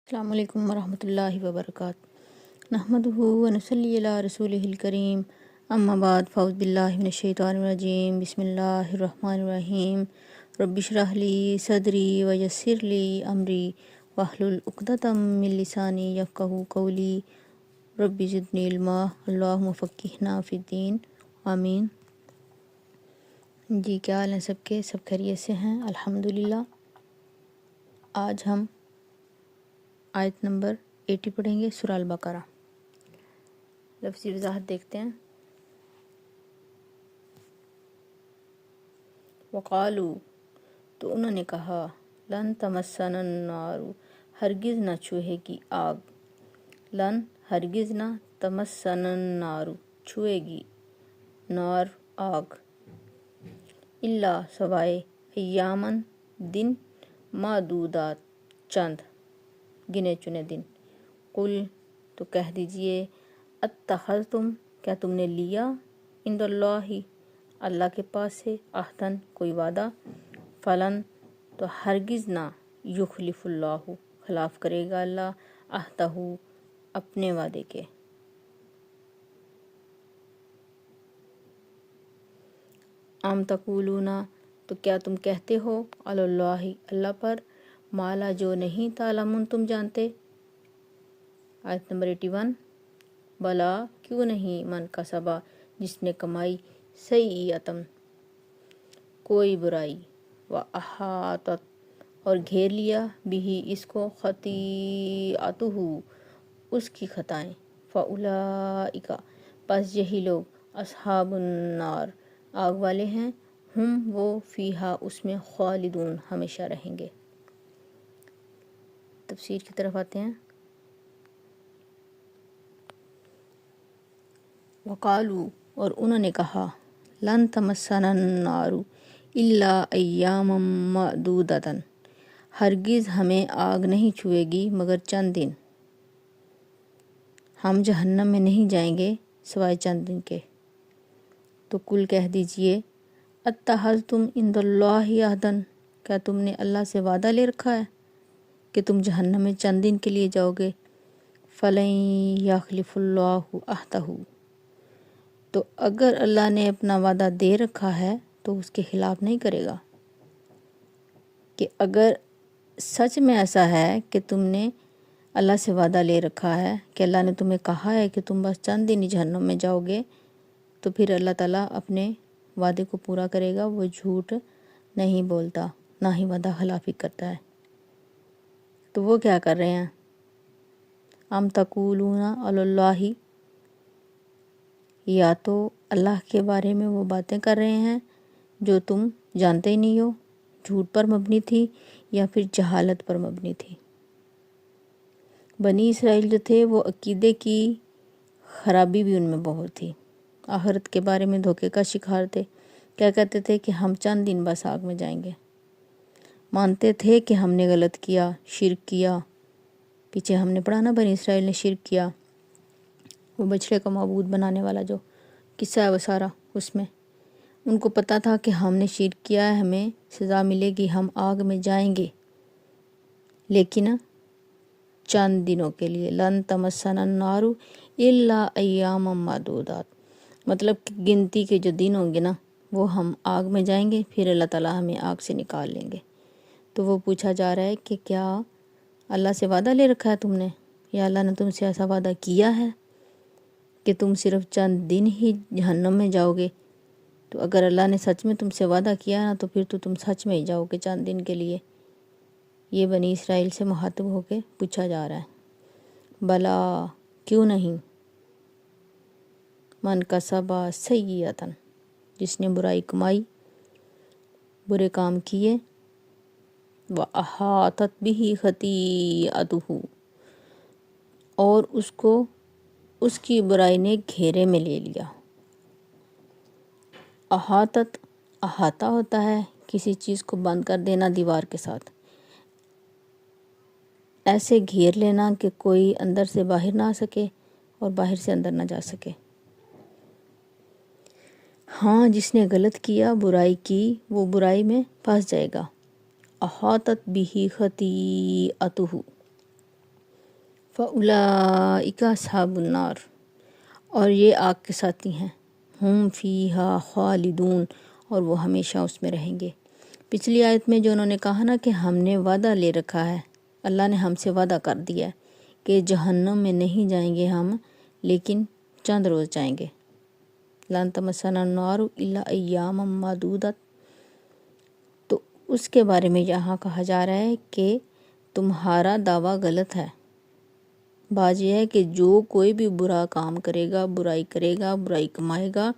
السلام علیکم ورحمۃ اللہ وبرکاتہ نحمدہ ونصلی علی رسولہ الکریم اما بعد فاعوذ باللہ من الشیطان الرجیم بسم اللہ الرحمن الرحیم رب اشرح لی صدری ویسر لی امری واحلل عقدۃ من لسانی یفقہوا قولی رب زدنی علما اللہم فقہنا فی الدین آمین۔ جی کیا حال ہیں سب کے؟ سب خیریت سے ہیں الحمدللہ۔ آج ہم آیت نمبر 80 پڑھیں گے، سورہ البقرہ۔ لفظی وضاحت دیکھتے ہیں۔ وقالو، تو انہوں نے کہا، لن تمسنا النار، ہرگز نہ چھوئے گی آگ۔ لن ہرگز نہ، تمسنا النار چھوئے گی، نار آگ، الا سوائے، ایامن دن، معدودات چند، گنے چنے دن۔ قل، تو کہہ دیجئے، اتخذتم، کیا تم نے لیا، عند اللہ، اللہ کے پاس سے، عہدن، کوئی وعدہ، فلن، تو ہرگز نہ، یخلف اللہ، خلاف کرے گا اللہ، عہدہ، اپنے وعدے کے۔ ام تقولون، تو کیا تم کہتے ہو، علی اللہ، اللہ پر، ما لا، جو نہیں، تعلمون، تم جانتے۔ آیت نمبر 81۔ بلا، کیوں نہیں، من کسبا، جس نے کمائی، سیئۃ، کوئی برائی، واحاطت، اور گھیر لیا، بھی، اس کو، خطیئتہ، اس کی خطائیں، فاولئک، پس یہی لوگ، اصحاب النار، آگ والے ہیں، ہم، وہ، فیہا، اس میں، خالدون، ہمیشہ رہیں گے۔ تفسیر کی طرف آتے ہیں۔ وقالو، اور انہوں نے کہا، لن تمسنا النار الا ایاما معدودۃ، ہرگز ہمیں آگ نہیں چھوئے گی مگر چند دن، ہم جہنم میں نہیں جائیں گے سوائے چند دن کے۔ تو کل کہہ دیجئے، اتخذتم عند اللہ عہدا، کیا تم نے اللہ سے وعدہ لے رکھا ہے کہ تم جہنم میں چند دن کے لیے جاؤ گے، فلن یخلف اللہ عہدہ، تو اگر اللہ نے اپنا وعدہ دے رکھا ہے تو اس کے خلاف نہیں کرے گا۔ کہ اگر سچ میں ایسا ہے کہ تم نے اللہ سے وعدہ لے رکھا ہے کہ اللہ نے تمہیں کہا ہے کہ تم بس چند دن ہی جہنم میں جاؤ گے، تو پھر اللہ تعالیٰ اپنے وعدے کو پورا کرے گا۔ وہ جھوٹ نہیں بولتا، نہ ہی وعدہ خلافی کرتا ہے۔ تو وہ کیا کر رہے ہیں؟ ام تقولون علی اللہ، یا تو اللہ کے بارے میں وہ باتیں کر رہے ہیں جو تم جانتے ہی نہیں ہو، جھوٹ پر مبنی تھی یا پھر جہالت پر مبنی تھی۔ بنی اسرائیل جو تھے وہ عقیدے کی خرابی بھی ان میں بہت تھی، آخرت کے بارے میں دھوکے کا شکار تھے۔ کیا کہتے تھے کہ ہم چند دن بس آگ میں جائیں گے، مانتے تھے کہ ہم نے غلط کیا، شرک کیا۔ پیچھے ہم نے پڑھا نا، بنی اسرائیل نے شرک کیا، وہ بچڑے کا معبود بنانے والا جو قصہ ہے وہ سارا، اس میں ان کو پتہ تھا کہ ہم نے شرک کیا ہے، ہمیں سزا ملے گی، ہم آگ میں جائیں گے، لیکن چند دنوں کے لیے۔ لن تمسنا النار الا ایاما معدودات، مطلب کہ گنتی کے جو دن ہوں گے نا، وہ ہم آگ میں جائیں گے، پھر اللہ تعالیٰ ہمیں آگ سے نکال لیں گے۔ تو وہ پوچھا جا رہا ہے کہ کیا اللہ سے وعدہ لے رکھا ہے تم نے، یا اللہ نے تم سے ایسا وعدہ کیا ہے کہ تم صرف چند دن ہی جہنم میں جاؤ گے؟ تو اگر اللہ نے سچ میں تم سے وعدہ کیا نا، تو پھر تو تم سچ میں ہی جاؤ گے چند دن کے لیے۔ یہ بنی اسرائیل سے مخاطب ہو کے پوچھا جا رہا ہے۔ بلا، کیوں نہیں، من کسبا سیئۃ، جس نے برائی کمائی، برے کام کیے، واحاطت بہ خطیئتہ، اور اس کو اس کی برائی نے گھیرے میں لے لیا۔ احاطت، احاطہ ہوتا ہے کسی چیز کو بند کر دینا دیوار کے ساتھ، ایسے گھیر لینا کہ کوئی اندر سے باہر نہ آ سکے اور باہر سے اندر نہ جا سکے۔ ہاں، جس نے غلط کیا، برائی کی، وہ برائی میں پھنس جائے گا۔ احاطت بہ خطیئتہ، فَأُولَٰئِکَ اصحاب النار، اور یہ آگ کے ساتھی ہیں، ہم فیہا خالدون، اور وہ ہمیشہ اس میں رہیں گے۔ پچھلی آیت میں جو انہوں نے کہا نا کہ ہم نے وعدہ لے رکھا ہے، اللہ نے ہم سے وعدہ کر دیا ہے کہ جہنم میں نہیں جائیں گے ہم، لیکن چند روز جائیں گے۔ لَن تَمَسَّنَا النَّارُ إِلَّا أَيَّامًا مَّعْدُودَةً، تو اس کے بارے میں یہاں کہا جا رہا ہے کہ تمہارا دعویٰ غلط ہے۔ بات یہ ہے کہ جو کوئی بھی برا کام کرے گا، برائی کمائے گا،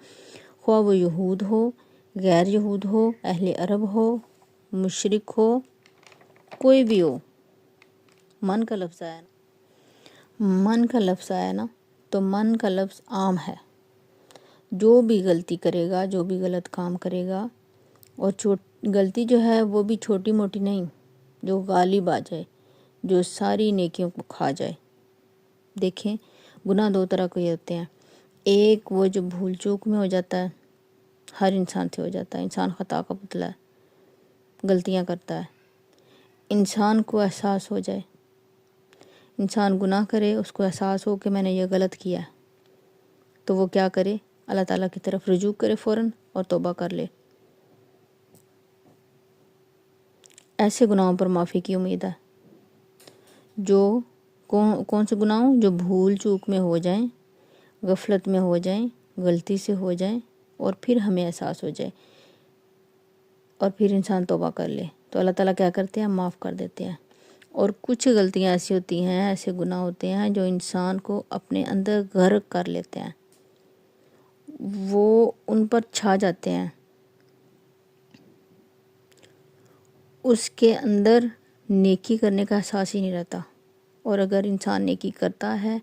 خواہ وہ یہود ہو، غیر یہود ہو، اہل عرب ہو، مشرک ہو، کوئی بھی ہو، من کا لفظ آیا نا، تو من کا لفظ عام ہے۔ جو بھی غلطی کرے گا، جو بھی غلط کام کرے گا، اور غلطی جو ہے وہ بھی چھوٹی موٹی نہیں، جو غالب آ جائے، جو ساری نیکیوں کو کھا جائے۔ دیکھیں، گناہ دو طرح کے ہوتے ہیں، ایک وہ جو بھول چوک میں ہو جاتا ہے، ہر انسان سے ہو جاتا ہے، انسان خطا کا پتلا ہے، غلطیاں کرتا ہے، انسان کو احساس ہو جائے، انسان گناہ کرے، اس کو احساس ہو کہ میں نے یہ غلط کیا ہے، تو وہ کیا کرے؟ اللہ تعالیٰ کی طرف رجوع کرے فوراً اور توبہ کر لے۔ ایسے گناہوں پر معافی کی امید ہے۔ جو کون سے گناہوں؟ جو بھول چوک میں ہو جائیں، غفلت میں ہو جائیں، غلطی سے ہو جائیں، اور پھر ہمیں احساس ہو جائے، اور پھر انسان توبہ کر لے، تو اللہ تعالیٰ کیا کرتے ہیں؟ معاف کر دیتے ہیں۔ اور کچھ غلطیاں ایسی ہوتی ہیں، ایسے گناہ ہوتے ہیں جو انسان کو اپنے اندر غرق کر لیتے ہیں، وہ ان پر چھا جاتے ہیں، اس کے اندر نیکی کرنے کا احساس ہی نہیں رہتا، اور اگر انسان نیکی کرتا ہے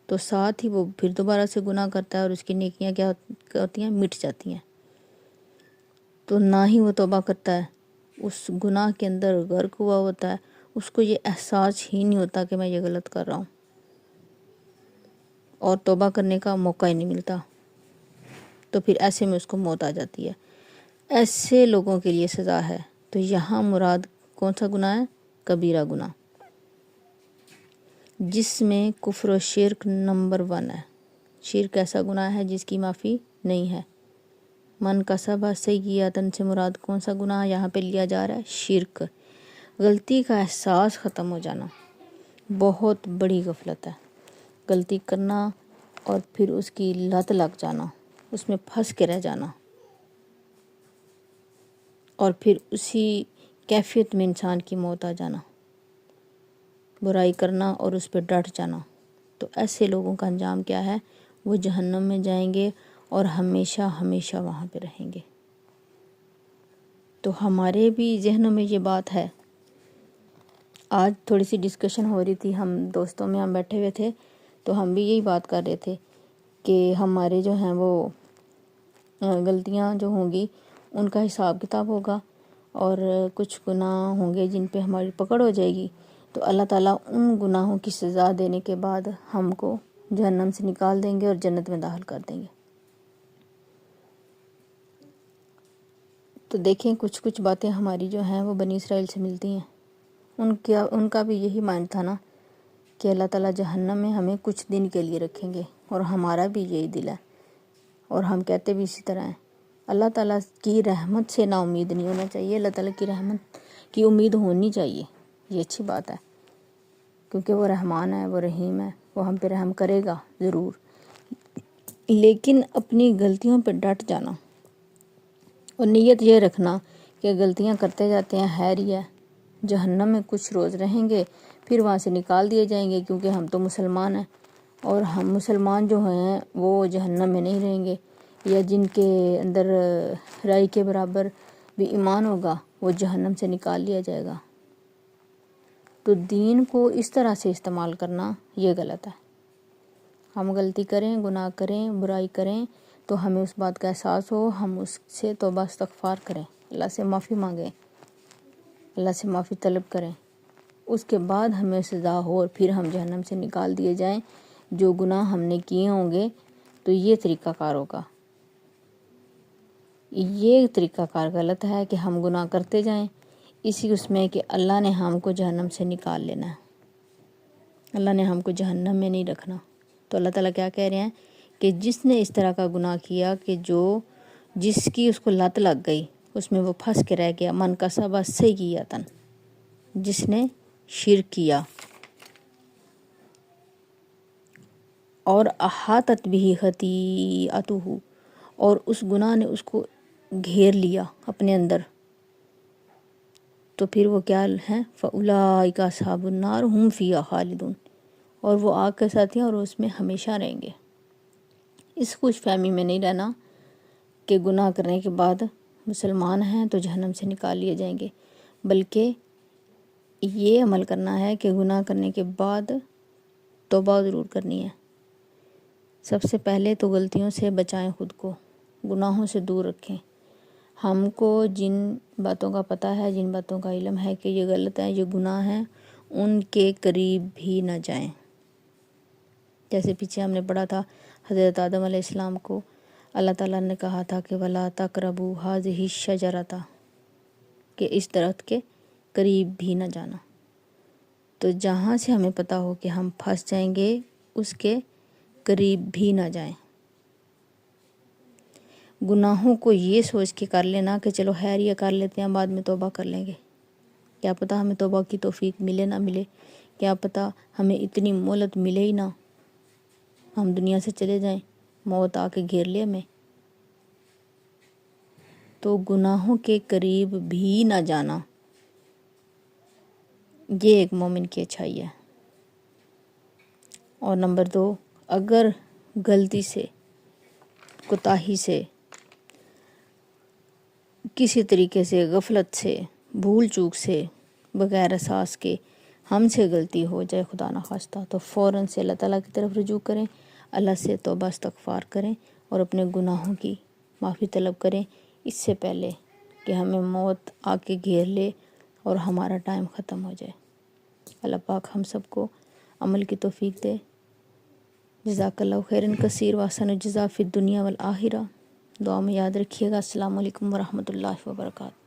تو ساتھ ہی وہ پھر دوبارہ سے گناہ کرتا ہے، اور اس کی نیکیاں کیا ہوتی ہیں؟ مٹ جاتی ہیں۔ تو نہ ہی وہ توبہ کرتا ہے، اس گناہ کے اندر غرق ہوا ہوتا ہے، اس کو یہ احساس ہی نہیں ہوتا کہ میں یہ غلط کر رہا ہوں، اور توبہ کرنے کا موقع ہی نہیں ملتا، تو پھر ایسے میں اس کو موت آ جاتی ہے۔ ایسے لوگوں کے لیے سزا ہے۔ تو یہاں مراد کون سا گناہ ہے؟ کبیرہ گناہ، جس میں کفر و شرک نمبر 1 ہے۔ شرک ایسا گناہ ہے جس کی معافی نہیں ہے۔ من کسب سیئۃ سے مراد کون سا گناہ یہاں پہ لیا جا رہا ہے؟ شرک۔ غلطی کا احساس ختم ہو جانا بہت بڑی غفلت ہے۔ غلطی کرنا اور پھر اس کی لت لگ جانا، اس میں پھنس کے رہ جانا، اور پھر اسی کیفیت میں انسان کی موت آ جانا، برائی کرنا اور اس پہ ڈٹ جانا۔ تو ایسے لوگوں کا انجام کیا ہے؟ وہ جہنم میں جائیں گے اور ہمیشہ ہمیشہ وہاں پہ رہیں گے۔ تو ہمارے بھی ذہنوں میں یہ بات ہے۔ آج تھوڑی سی ڈسکشن ہو رہی تھی، ہم دوستوں میں ہم بیٹھے ہوئے تھے، تو ہم بھی یہی بات کر رہے تھے کہ ہمارے جو ہیں وہ غلطیاں جو ہوں گی ان کا حساب کتاب ہوگا، اور کچھ گناہ ہوں گے جن پہ ہماری پکڑ ہو جائے گی، تو اللہ تعالیٰ ان گناہوں کی سزا دینے کے بعد ہم کو جہنم سے نکال دیں گے اور جنت میں داخل کر دیں گے۔ تو دیکھیں، کچھ باتیں ہماری جو ہیں وہ بنی اسرائیل سے ملتی ہیں۔ ان کا بھی یہی مائنڈ تھا نا کہ اللہ تعالیٰ جہنم میں ہمیں کچھ دن کے لیے رکھیں گے، اور ہمارا بھی یہی دل ہے، اور ہم کہتے بھی اسی طرح ہیں۔ اللہ تعالیٰ کی رحمت سے نا امید نہیں ہونا چاہیے، اللہ تعالیٰ کی رحمت کی امید ہونی چاہیے، یہ اچھی بات ہے، کیونکہ وہ رحمان ہے، وہ رحیم ہے، وہ ہم پہ رحم کرے گا ضرور، لیکن اپنی غلطیوں پہ ڈٹ جانا اور نیت یہ رکھنا کہ غلطیاں کرتے جاتے ہیں، خیر ہی ہے، جہنم میں کچھ روز رہیں گے، پھر وہاں سے نکال دیے جائیں گے، کیونکہ ہم تو مسلمان ہیں، اور ہم مسلمان جو ہیں وہ جہنم میں نہیں رہیں گے، یا جن کے اندر رائی کے برابر بھی ایمان ہوگا وہ جہنم سے نکال لیا جائے گا۔ تو دین کو اس طرح سے استعمال کرنا یہ غلط ہے۔ ہم غلطی کریں، گناہ کریں، برائی کریں، تو ہمیں اس بات کا احساس ہو، ہم اس سے توبہ استغفار کریں، اللہ سے معافی مانگیں، اللہ سے معافی طلب کریں، اس کے بعد ہمیں سزا ہو اور پھر ہم جہنم سے نکال دیے جائیں۔ جو گناہ ہم نے کیے ہوں گے تو یہ طریقہ کار ہوگا۔ یہ طریقہ کار غلط ہے کہ ہم گناہ کرتے جائیں اسی اس میں کہ اللہ نے ہم کو جہنم سے نکال لینا ہے۔ اللہ نے ہم کو جہنم میں نہیں رکھنا۔ تو اللہ تعالیٰ کیا کہہ رہے ہیں کہ جس نے اس طرح کا گناہ کیا کہ جس کی اس کو لت لگ گئی، اس میں وہ پھنس کے رہ گیا، من کا سبا سیئتن، جس نے شرک کیا اور احاطت بھی خطیئتہ، اور اس گناہ نے اس کو گھیر لیا اپنے اندر، تو پھر وہ کیا ہیں؟ فَأُولَٰئِکَ أَصْحَابُ النَّارِ هُمْ فِيهَا خَالِدُونَ، اور وہ آگ کے ساتھی ہیں اور اس میں ہمیشہ رہیں گے۔ اس خوش فہمی میں نہیں رہنا کہ گناہ کرنے کے بعد مسلمان ہیں تو جہنم سے نکال لیے جائیں گے، بلکہ یہ عمل کرنا ہے کہ گناہ کرنے کے بعد توبہ ضرور کرنی ہے۔ سب سے پہلے تو غلطیوں سے بچائیں خود کو، گناہوں سے دور رکھیں۔ ہم کو جن باتوں کا پتہ ہے، جن باتوں کا علم ہے کہ یہ غلط ہیں، یہ گناہ ہیں، ان کے قریب بھی نہ جائیں۔ جیسے پیچھے ہم نے پڑھا تھا حضرت آدم علیہ السلام کو اللہ تعالیٰ نے کہا تھا کہ وَلَا تَقْرَبُوا هَٰذِهِ الشَّجَرَةَ، کہ اس درخت کے قریب بھی نہ جانا۔ تو جہاں سے ہمیں پتہ ہو کہ ہم پھنس جائیں گے، اس کے قریب بھی نہ جائیں۔ گناہوں کو یہ سوچ کے کر لینا کہ چلو خیر یہ کر لیتے ہیں، بعد میں توبہ کر لیں گے، کیا پتہ ہمیں توبہ کی توفیق ملے نہ ملے، کیا پتہ ہمیں اتنی مہلت ملے ہی نہ، ہم دنیا سے چلے جائیں، موت آ کے گھیر لے ہمیں۔ تو گناہوں کے قریب بھی نہ جانا، یہ ایک مومن کی اچھائی ہے۔ اور نمبر 2، اگر غلطی سے، کوتاہی سے، کسی طریقے سے، غفلت سے، بھول چوک سے، بغیر احساس کے ہم سے غلطی ہو جائے خدا نخواستہ، تو فوراً سے اللہ تعالیٰ کی طرف رجوع کریں، اللہ سے توبہ استغفار کریں اور اپنے گناہوں کی معافی طلب کریں، اس سے پہلے کہ ہمیں موت آ کے گھیر لے اور ہمارا ٹائم ختم ہو جائے۔ اللہ پاک ہم سب کو عمل کی توفیق دے۔ جزاک اللہ خیرن کثیر، واحسن الجزا فی الدنیا والآخرہ۔ دعا میں یاد رکھیے گا۔ السلام علیکم ورحمۃ اللہ وبرکاتہ۔